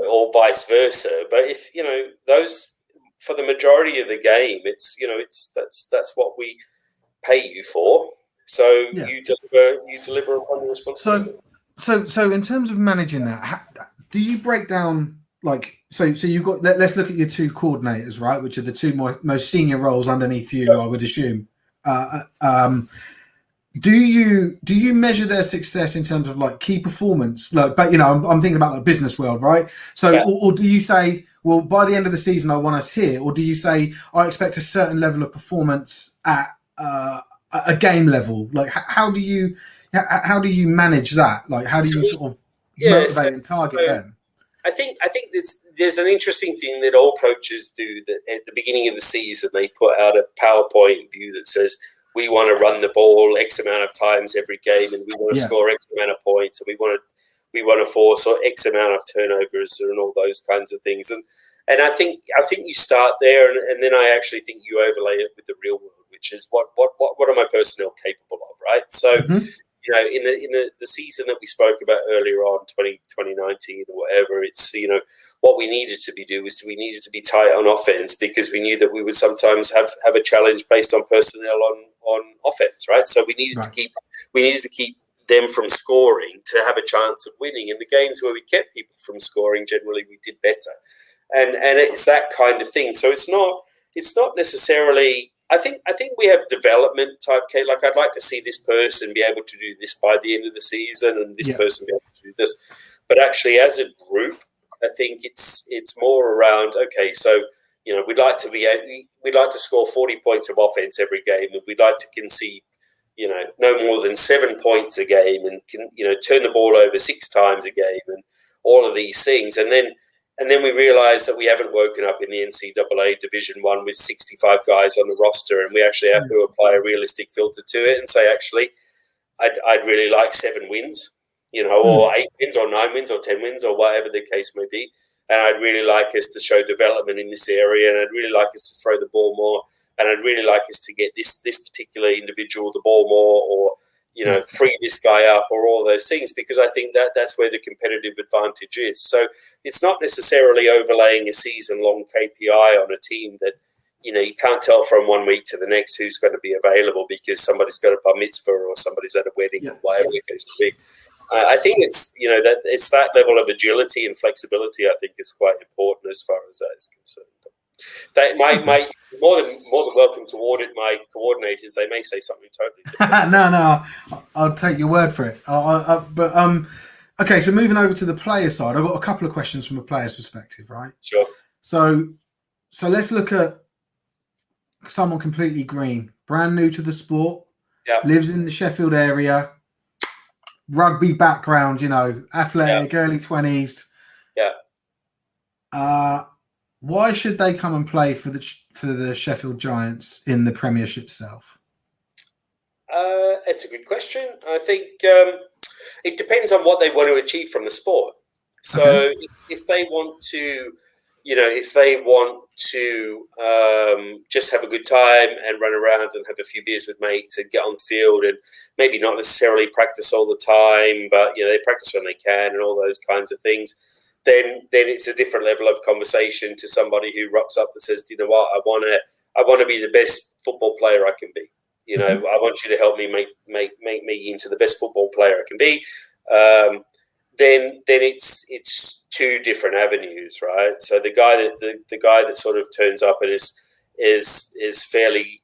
Or vice versa. But if those for the majority of the game, it's that's what we pay you for. So you deliver upon your responsibility. So in terms of managing that, do you break down so you've got let's look at your two coordinators, right, which are the two most senior roles underneath you, I would assume. Do you measure their success in terms of key performance? But I'm thinking about the business world, right? So, or do you say, well, by the end of the season, I want us here, or do you say I expect a certain level of performance at a game level? How do you manage that? How do you sort of motivate and target them? I think there's an interesting thing that all coaches do. That at the beginning of the season, they put out a PowerPoint view that says, we want to run the ball X amount of times every game, and we want to score X amount of points, and we want to force X amount of turnovers, and all those kinds of things. And I think you start there, and then I actually think you overlay it with the real world, which is what are my personnel capable of, right? So in the season that we spoke about earlier on, 2019 or whatever, it's what we needed to we needed to be tight on offense, because we knew that we would sometimes have a challenge based on personnel on offense, right? So we needed to keep them from scoring to have a chance of winning. In the games where we kept people from scoring, generally we did better, and it's that kind of thing. So it's not necessarily. I think we have development type case. Like I'd like to see this person be able to do this by the end of the season, and this person be able to do this. But actually, as a group, I think it's more around. Okay, so we'd like to score 40 points of offense every game, and we'd like to concede no more than 7 points a game, and turn the ball over 6 times a game, and all of these things, and then we realise that we haven't woken up in the NCAA Division 1 with 65 guys on the roster, and we actually have to apply a realistic filter to it and say, actually, I'd really like 7 wins, or 8 wins, or 9 wins, or 10 wins, or whatever the case may be. And I'd really like us to show development in this area, and I'd really like us to throw the ball more, and I'd really like us to get this particular individual the ball more, or free this guy up, or all those things, because I think that's where the competitive advantage is. So it's not necessarily overlaying a season-long KPI on a team that, you can't tell from one week to the next who's going to be available because somebody's got a bar mitzvah or somebody's at a wedding or whatever the case may be. I think it's, that it's that level of agility and flexibility, I think, is quite important as far as that is concerned. They might more than welcome to audit my coordinators. They may say something totally different. No, I'll take your word for it. Okay, so moving over to the player side, I've got a couple of questions from a player's perspective, right? Sure. So let's look at someone completely green, brand new to the sport, lives in the Sheffield area, rugby background, athletic, early 20s. Yeah. Why should they come and play for the Sheffield Giants in the Premiership South? It's a good question. I think it depends on what they want to achieve from the sport. So if they want to, just have a good time and run around and have a few beers with mates and get on the field and maybe not necessarily practice all the time, but they practice when they can and all those kinds of things, then it's a different level of conversation to somebody who rocks up and says, you know what, I want to be the best football player I can be. I want you to help me make me into the best football player I can be. Then it's two different avenues, right? So the guy that sort of turns up and is fairly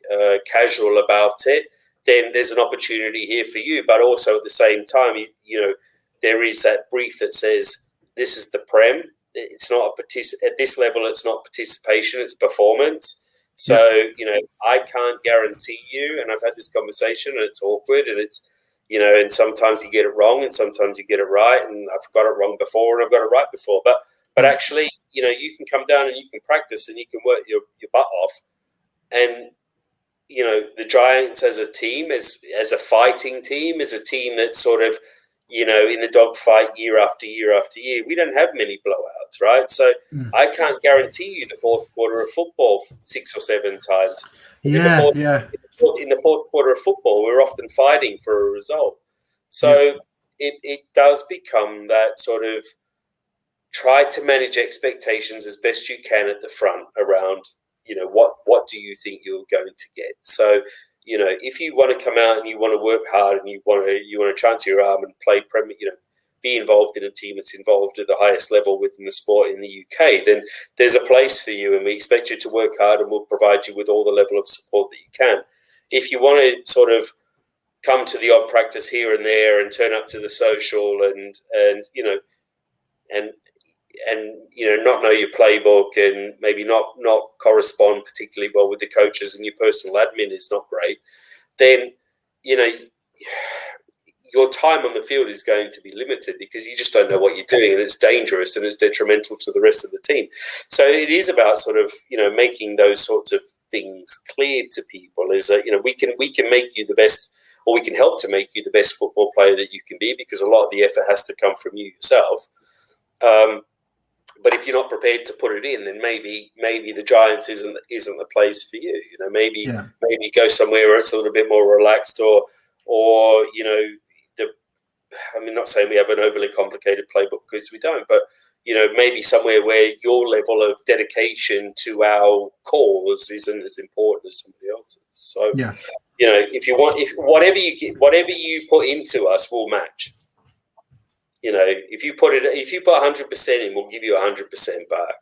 casual about it, then there's an opportunity here for you. But also at the same time, there is that brief that says, this is the Prem, it's not at this level. It's not participation; it's performance. So I can't guarantee you. And I've had this conversation, and it's awkward, and it's and sometimes you get it wrong, and sometimes you get it right. And I've got it wrong before, and I've got it right before. But actually, you can come down and you can practice, and you can work your butt off, and the Giants as a team, as a fighting team, as a team that's sort of, in the dogfight year after year after year. We don't have many blowouts, right? So I can't guarantee you the fourth quarter of football 6 or 7 times. In the fourth quarter of football, we're often fighting for a result. So it does become that sort of try to manage expectations as best you can at the front around what do you think you're going to get. So if you want to come out and you want to work hard and you want to chance your arm and play be involved in a team that's involved at the highest level within the sport in the UK, then there's a place for you, and we expect you to work hard, and we'll provide you with all the level of support that you can. If you want to sort of come to the odd practice here and there and turn up to the social and not know your playbook and maybe not correspond particularly well with the coaches, and your personal admin is not great, then your time on the field is going to be limited because you just don't know what you're doing, and it's dangerous and it's detrimental to the rest of the team. So it is about sort of making those sorts of things clear to people, is that we can make you the best, or we can help to make you the best football player that you can be, because a lot of the effort has to come from you yourself. But if you're not prepared to put it in, then maybe the Giants isn't the place for you. Maybe go somewhere where it's a little bit more relaxed, or I'm not saying we have an overly complicated playbook, because we don't, but maybe somewhere where your level of dedication to our cause isn't as important as somebody else's. So if whatever you put into us, we'll match. If you put 100% in, we'll give you 100% back.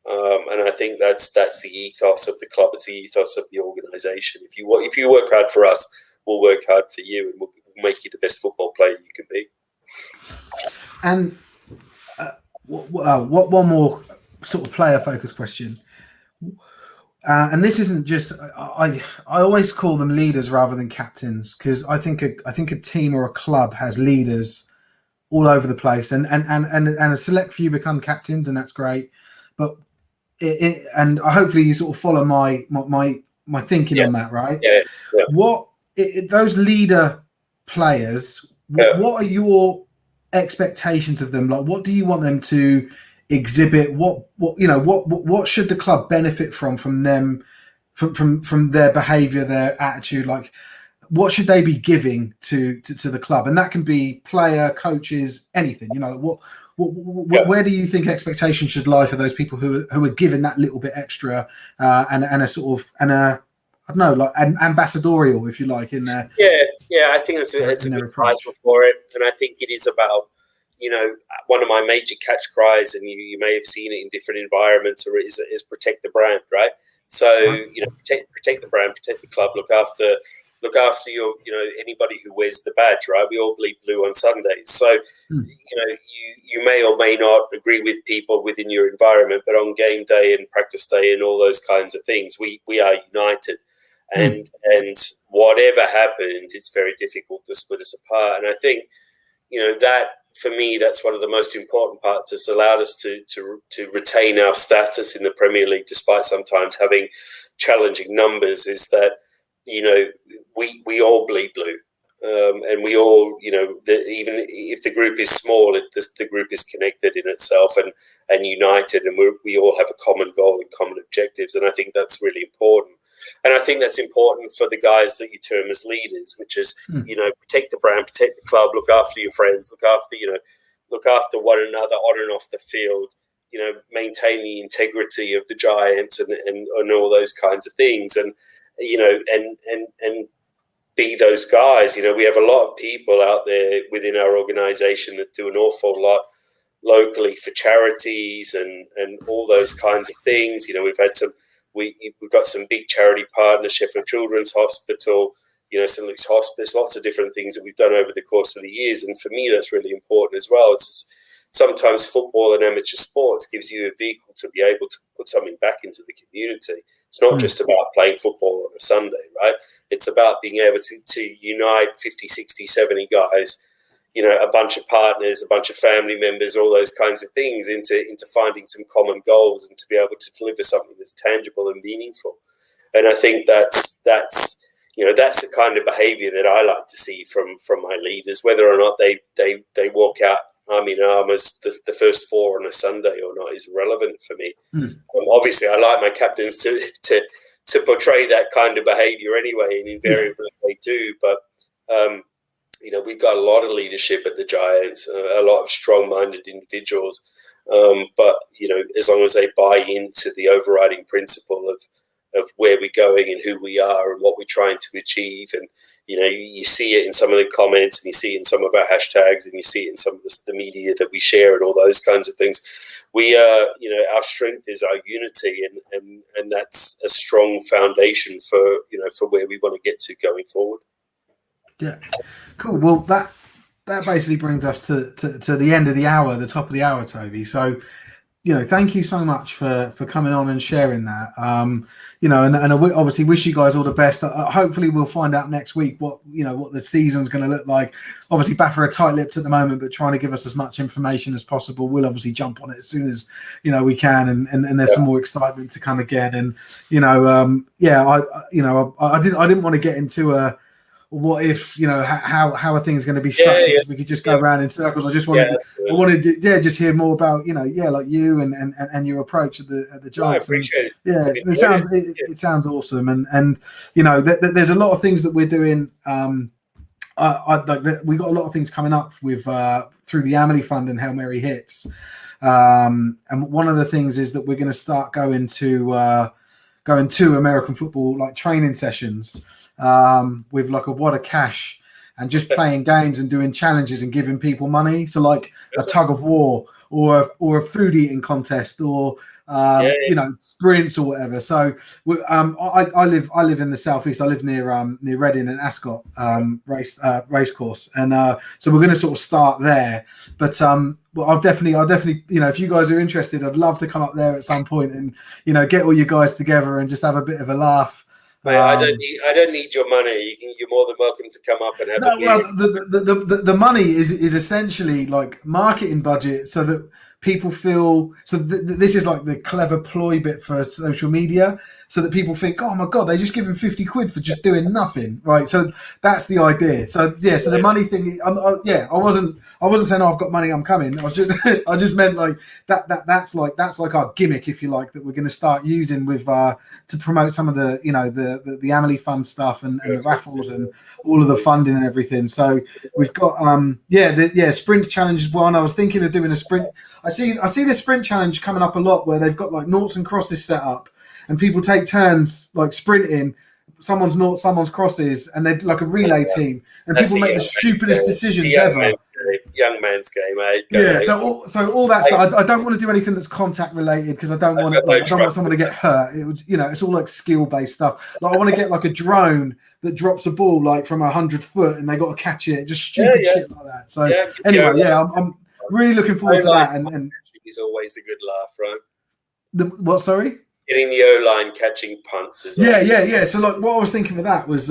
And I think that's the ethos of the club. It's the ethos of the organisation. If you work hard for us, we'll work hard for you, and we'll make you the best football player you can be. And one more sort of player-focused question. And this isn't just I always call them leaders rather than captains, because I think a team or a club has leaders all over the place, and a select few become captains, and that's great. But and hopefully you sort of follow my thinking on that, right? What those leader players? What are your expectations of them? Like, what do you want them to exhibit? What should the club benefit from them, from their behaviour, their attitude? Like, what should they be giving to the club? And that can be player, coaches, anything. Where do you think expectations should lie for those people who are given that little bit extra and a sort of I don't know, like an ambassadorial, if you like, in there? Yeah, I think it's a good title for it, and I think it is about one of my major catch cries, and you may have seen it in different environments, or is protect the brand, right? So protect the brand, protect the club, look after your anybody who wears the badge, right? We all bleed blue on Sundays, so you may or may not agree with people within your environment, but on game day and practice day and all those kinds of things, we are united, and whatever happens, it's very difficult to split us apart. And I think that for me, that's one of the most important parts. It's allowed us to retain our status in the Premier League, despite sometimes having challenging numbers. Is that we all bleed blue, and we all even if the group is small, the group is connected in itself and united, and we all have a common goal and common objectives. And I think that's really important. And I think that's important for the guys that you term as leaders, which is protect the brand, protect the club, look after your friends, look after one another on and off the field, maintain the integrity of the Giants and all those kinds of things, and be those guys. We have a lot of people out there within our organisation that do an awful lot locally for charities and all those kinds of things. We've had we've got some big charity partners, Sheffield Children's Hospital, St. Luke's Hospice, lots of different things that we've done over the course of the years. And for me, that's really important as well. It's sometimes football and amateur sports gives you a vehicle to be able to put something back into the community. It's not just about playing football on a Sunday, right? It's about being able to unite 50, 60, 70 guys, a bunch of partners, a bunch of family members, all those kinds of things into finding some common goals and to be able to deliver something that's tangible and meaningful. And I think that's the kind of behaviour that I like to see from my leaders, whether or not they walk out arm in arm as the first four on a Sunday or not is irrelevant for me. Obviously, I like my captains to portray that kind of behaviour anyway, and invariably they do. But we've got a lot of leadership at the Giants, a lot of strong-minded individuals. But as long as they buy into the overriding principle of where we're going and who we are and what we're trying to achieve, and you see it in some of the comments, and you see it in some of our hashtags, and you see it in some of the media that we share and all those kinds of things. We our strength is our unity, and that's a strong foundation for where we want to get to going forward. Yeah, cool. Well, that basically brings us to the end of the hour, the top of the hour, Toby. So, thank you so much for coming on and sharing that. And I obviously wish you guys all the best. Hopefully, we'll find out next week what the season's going to look like. Obviously, Baffer are tight-lipped at the moment, but trying to give us as much information as possible. We'll obviously jump on it as soon as we can, and there's some more excitement to come again. And I didn't want to get into a what if how are things going to be structured? Yeah. We could just go around in circles. I just wanted to just hear more about like you and your approach at the Giants. I appreciate it. Yeah, it sounds awesome, and there's a lot of things that we're doing. We got a lot of things coming up with through the Amelie Fund and Hail Mary Hits, and one of the things is that we're going to start going to American football like training sessions. With like a wad of cash and just playing games and doing challenges and giving people money. So like a tug of war or a food eating contest or sprints or whatever. So I live in the southeast. I live near Reading and Ascot race course, and so we're going to sort of start there. But I'll definitely if you guys are interested, I'd love to come up there at some point and get all you guys together and just have a bit of a laugh. Mate, I don't need your money. You're more than welcome to come up and have a beer. Well, the money is essentially like marketing budget, so that people feel. So this is like the clever ploy bit for social media, so that people think, oh my god, they just give him 50 quid for just doing nothing, right? So that's the idea. So yeah, so the money thing. I wasn't saying, oh, I've got money, I'm coming. I just meant like that's like our gimmick, if you like, that we're going to start using with to promote some of the the Amelie Fund stuff and the raffles and all of the funding and everything. So we've got sprint challenge is one. I was thinking of doing a sprint. I see this sprint challenge coming up a lot where they've got like noughts and crosses set up. And people take turns like sprinting, someone's nought, someone's crosses, and they're like a relay team. And people make the stupidest decisions ever. Young man's game, mate. So all that stuff. I don't want to do anything that's contact related because I don't want someone to get hurt. It would, it's all like skill based stuff. Like I want to get like a drone that drops a ball like from 100 foot, and they got to catch it. Just stupid shit like that. So anyway, I'm really looking forward to that. And it's always a good laugh, right? What? Sorry. Getting the O-line catching punts as well. Yeah. So like what I was thinking with that was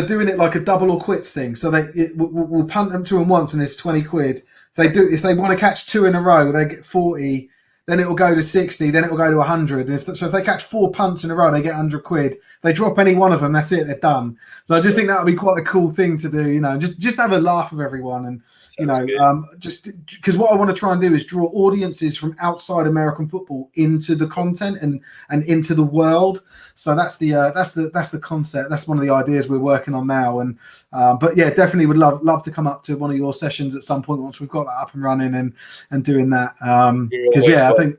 doing it like a double or quits thing. So we'll punt them to them once and it's 20 quid. If they want to catch two in a row, they get 40. Then it will go to 60. Then it will go to 100. And if they catch 4 punts in a row, they get 100 quid. If they drop any one of them, that's it. They're done. So I just think that would be quite a cool thing to do. Just have a laugh with everyone, and just because what I want to try and do is draw audiences from outside American football into the content and into the world. So that's the concept. That's one of the ideas we're working on now. And but yeah, definitely would love to come up to one of your sessions at some point once we've got that up and running and doing that. Because I think.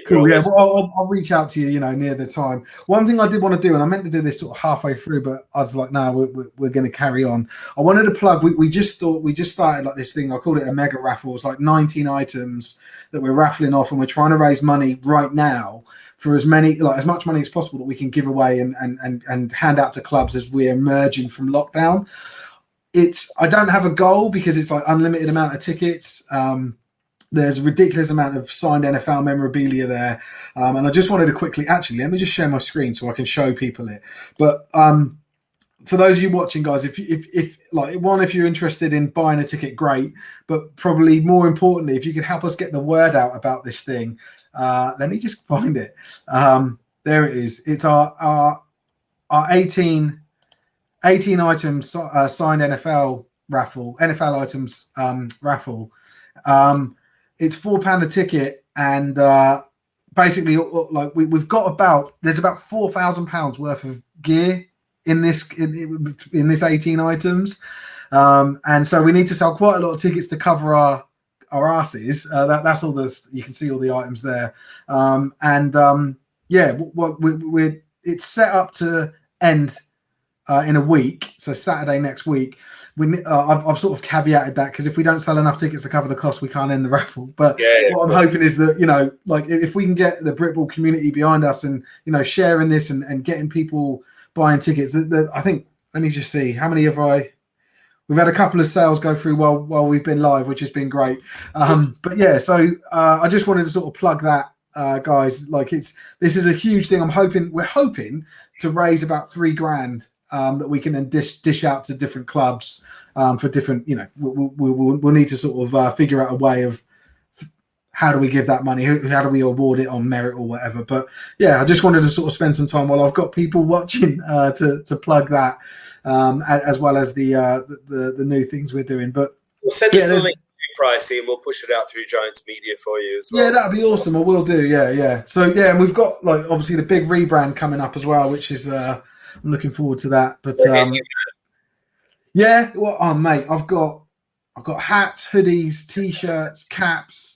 Cool. Yeah, well, I'll reach out to you, near the time. One thing I did want to do, and I meant to do this sort of halfway through, but I was like, no, we're going to carry on. I wanted to plug. We just started like this thing. I called it a mega raffle. It's like 19 items that we're raffling off, and we're trying to raise money right now for as much money as possible that we can give away and hand out to clubs as we're emerging from lockdown. I don't have a goal because it's like unlimited amount of tickets. There's a ridiculous amount of signed NFL memorabilia there. And I just wanted to quickly, actually, let me just share my screen so I can show people it. But for those of you watching, guys, if you're interested in buying a ticket, great. But probably more importantly, if you could help us get the word out about this thing, let me just find it. There it is. It's our 18 items signed NFL items raffle. It's £4 a ticket, and basically, like we've got there's about £4,000 worth of gear in this 18 items, and so we need to sell quite a lot of tickets to cover our asses. That's all this. You can see all the items there, it's set up to end in a week, so Saturday next week. I've sort of caveated that because if we don't sell enough tickets to cover the cost, we can't end the raffle. But what I'm hoping is that, like if we can get the Britball community behind us and, sharing this and getting people buying tickets, I think, let me just see, how many we've had a couple of sales go through while we've been live, which has been great. But yeah, so I just wanted to sort of plug that, guys. Like this is a huge thing. We're hoping to raise about $3,000 that we can then dish out to different clubs for different, we'll need to sort of figure out a way of how do we give that money, how do we award it on merit or whatever. But yeah, I just wanted to sort of spend some time while I've got people watching to plug that, as well as the new things we're doing. But we'll send us the link, Pricey, and we'll push it out through Giants Media for you as well. Yeah, that'd be awesome. I will do. Yeah. So yeah, and we've got like obviously the big rebrand coming up as well, which is I'm looking forward to that. But mate, I've got hats, hoodies, t-shirts, caps.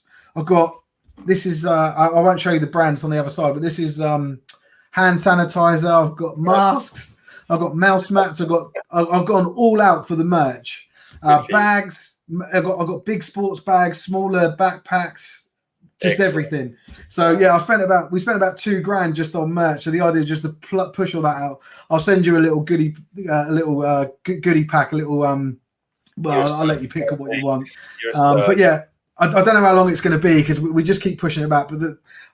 This is I won't show you the brands on the other side, but this is hand sanitizer. I've got masks. I've got mouse mats. I've gone all out for the merch. Bags. I've got big sports bags, smaller backpacks, just everything. So yeah, we spent about $2,000 just on merch. So the idea is just to push all that out. I'll send you a little goodie pack, a little I'll let you pick up what you want. But yeah, I don't know how long it's going to be because we just keep pushing it back. But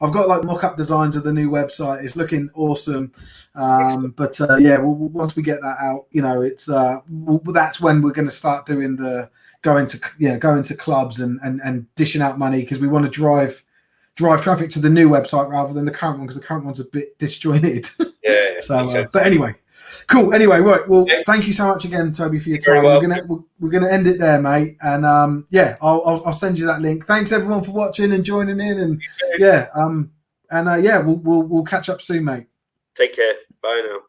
I've got like mock-up designs of the new website. It's looking awesome. Once we get that out, it's that's when we're going to start doing going to clubs and dishing out money because we want to drive traffic to the new website rather than the current one because the current one's a bit disjointed. But anyway, cool. Anyway, right. Well, thank you so much again, Toby, for your time. We're gonna end it there, mate. And I'll send you that link. Thanks everyone for watching and joining in. And we'll catch up soon, mate. Take care. Bye now.